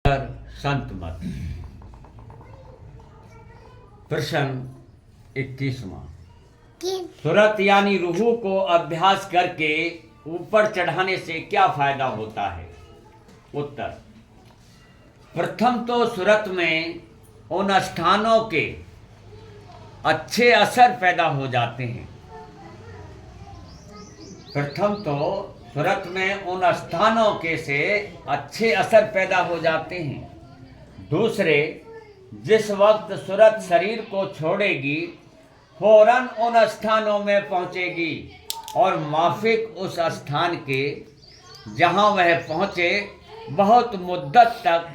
संत मत। प्रश्न 21वां। सूरत यानी रूह को अभ्यास करके ऊपर चढ़ाने से क्या फायदा होता है? उत्तर। प्रथम तो सूरत में उन स्थानों के अच्छे असर पैदा हो जाते हैं। प्रथम तो सूरत में उन स्थानों के से अच्छे असर पैदा हो जाते हैं। दूसरे, जिस वक्त सूरत शरीर को छोड़ेगी फौरन उन स्थानों में पहुंचेगी और माफिक उस स्थान के जहां वह पहुंचे बहुत मुद्दत तक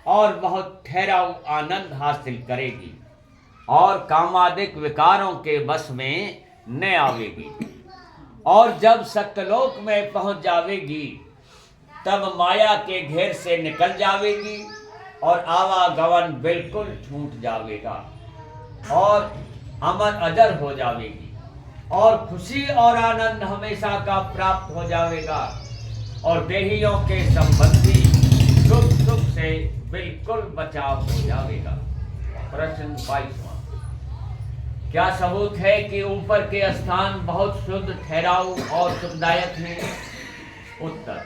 और बहुत ठहराव आनंद हासिल करेगी और कामादिक विकारों के बस में न आवेगी। और जब सत्यलोक में पहुंच जावेगी तब माया के घेर से निकल जावेगी और आवागमन बिल्कुल छूट जावेगा और अमर अजर हो जावेगी और खुशी और आनंद हमेशा का प्राप्त हो जावेगा और देहियों के संबंधी सुख सुख से बिल्कुल बचाव हो जावेगा। प्रश्न 22वां। क्या सबूत है कि ऊपर के स्थान बहुत शुद्ध, ठहराव और सुखदायक हैं? उत्तर।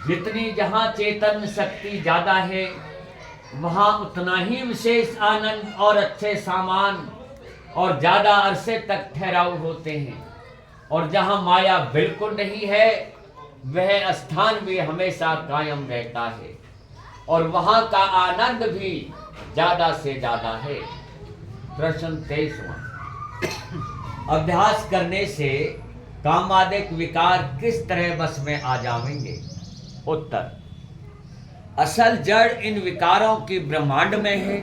जितनी जहां चेतन शक्ति ज्यादा है वहां उतना ही विशेष आनंद और अच्छे सामान और ज्यादा अरसे तक ठहराव होते हैं और जहां माया बिल्कुल नहीं है वह स्थान भी हमेशा कायम रहता है और वहां का आनंद भी ज्यादा से ज्यादा है। प्रश्न 23वां। अभ्यास करने से कामादिक विकार किस तरह बस में आ जाएंगे? उत्तर। असल जड़ इन विकारों की ब्रह्मांड में है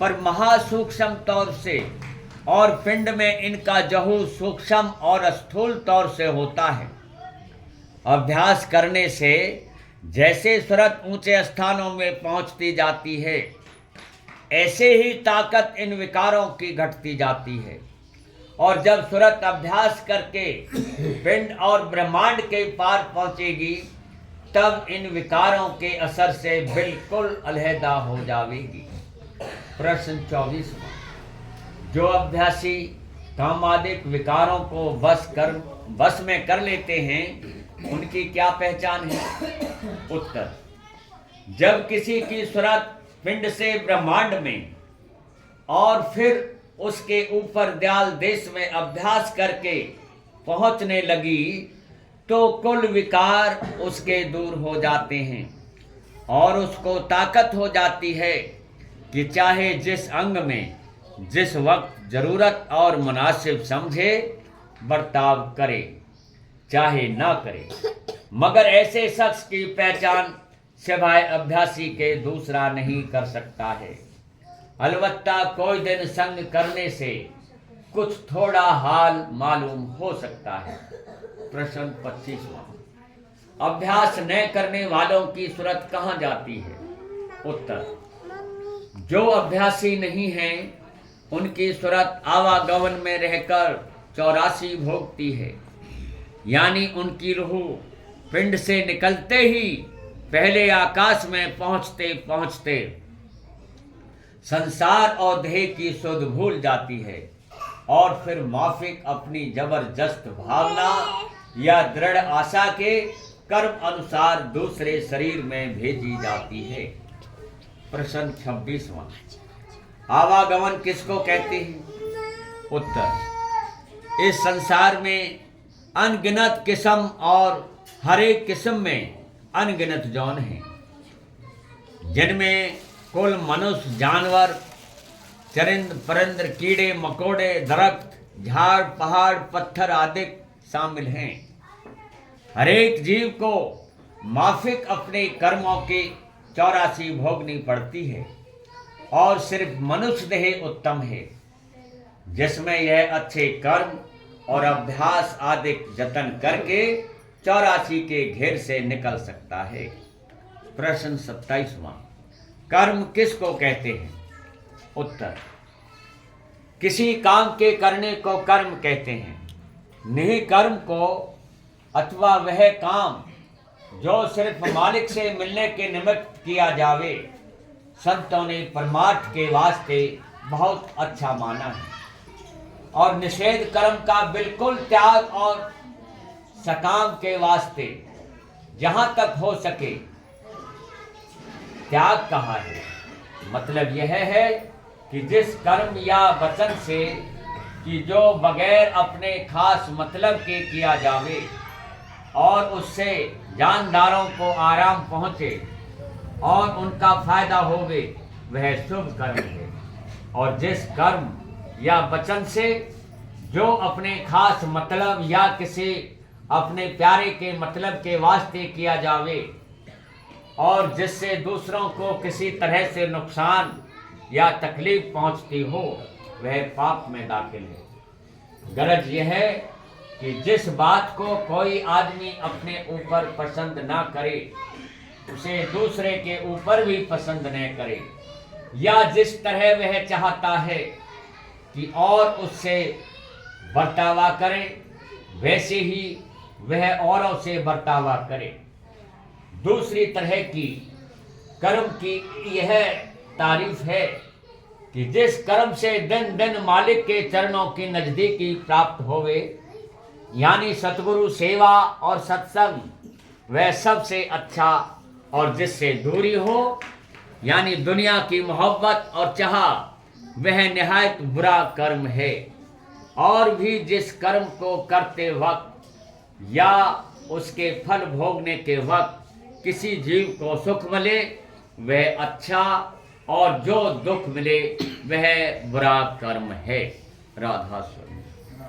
पर महासूक्ष्म तौर से और पिंड में इनका जहू सूक्ष्म और स्थूल तौर से होता है। अभ्यास करने से जैसे सूरत ऊंचे स्थानों में पहुंचती जाती है ऐसे ही ताकत इन विकारों की घटती जाती है और जब सूरत अभ्यास करके पिंड और ब्रह्मांड के पार पहुंचेगी तब इन विकारों के असर से बिल्कुल अलहदा हो जाएगी। प्रश्न 24वां। जो अभ्यासी कामादिक विकारों को बस में कर लेते हैं उनकी क्या पहचान है? उत्तर। जब किसी की सूरत पिंड से ब्रह्मांड में और फिर उसके ऊपर दयाल देश में अभ्यास करके पहुंचने लगी तो कुल विकार उसके दूर हो जाते हैं और उसको ताकत हो जाती है कि चाहे जिस अंग में जिस वक्त जरूरत और मुनासिब समझे बर्ताव करे चाहे ना करे, मगर ऐसे शख्स की पहचान सिवाय अभ्यासी के दूसरा नहीं कर सकता है। अलबत्ता कोई दिन संग करने से कुछ थोड़ा हाल मालूम हो सकता है। प्रश्न 25वां। अभ्यास न करने वालों की सूरत कहाँ जाती है? उत्तर। जो अभ्यासी नहीं हैं उनकी सूरत आवागमन में रहकर 84 भोगती है, यानी उनकी रूह पिंड से निकलते ही पहले आकाश में पहुंचते पहुंचते संसार और देह की सुध भूल जाती है और फिर माफिक अपनी जबरदस्त भावना या दृढ़ आशा के कर्म अनुसार दूसरे शरीर में भेजी जाती है। प्रश्न 26वां। आवागमन किसको कहते हैं? उत्तर। इस संसार में अनगिनत किस्म और हर एक किस्म में अनगिनत जौन हैं जिनमें कुल मनुष्य, जानवर, चरिंद परिंद, कीड़े मकोड़े, दरख्त, झाड़, पहाड़, पत्थर आदि शामिल हैं। हर एक जीव को माफिक अपने कर्मों की 84 भोगनी पड़ती है और सिर्फ मनुष्य देह उत्तम है जिसमें यह अच्छे कर्म और अभ्यास आदि जतन करके 84 के घेर से निकल सकता है। प्रश्न 27वां। कर्म किसको कहते हैं? उत्तर। किसी काम के करने को कर्म कहते हैं। नहीं कर्म को अथवा वह काम जो सिर्फ मालिक से मिलने के निमित्त किया जावे, संतों ने परमार्थ के वास्ते बहुत अच्छा माना है। और निषेध कर्म का बिल्कुल त्याग और सकाम के वास्ते जहां तक हो सके त्याग कहा है। मतलब यह है कि जिस कर्म या वचन से कि जो बगैर अपने खास मतलब के किया जावे और उससे जानदारों को आराम पहुँचे और उनका फायदा होवे, वह शुभ कर्म है। और जिस कर्म या वचन से जो अपने खास मतलब या किसी अपने प्यारे के मतलब के वास्ते किया जावे और जिससे दूसरों को किसी तरह से नुकसान या तकलीफ पहुंचती हो, वह पाप में दाखिल है। गरज यह है कि जिस बात को कोई आदमी अपने ऊपर पसंद ना करे, उसे दूसरे के ऊपर भी पसंद न करे, या जिस तरह वह चाहता है कि और उससे बर्तावा करे, वैसे ही वह औरों से बर्तावा करे। दूसरी तरह की कर्म की यह तारीफ है कि जिस कर्म से दिन दिन मालिक के चरणों की नजदीकी प्राप्त होवे, यानी सतगुरु सेवा और सत्संग, वह सबसे अच्छा। और जिससे दूरी हो, यानी दुनिया की मोहब्बत और चाह, वह निहायत बुरा कर्म है। और भी जिस कर्म को करते वक्त या उसके फल भोगने के वक्त किसी जीव को सुख मिले, वह अच्छा, और जो दुख मिले वह बुरा कर्म है। राधा स्वामी।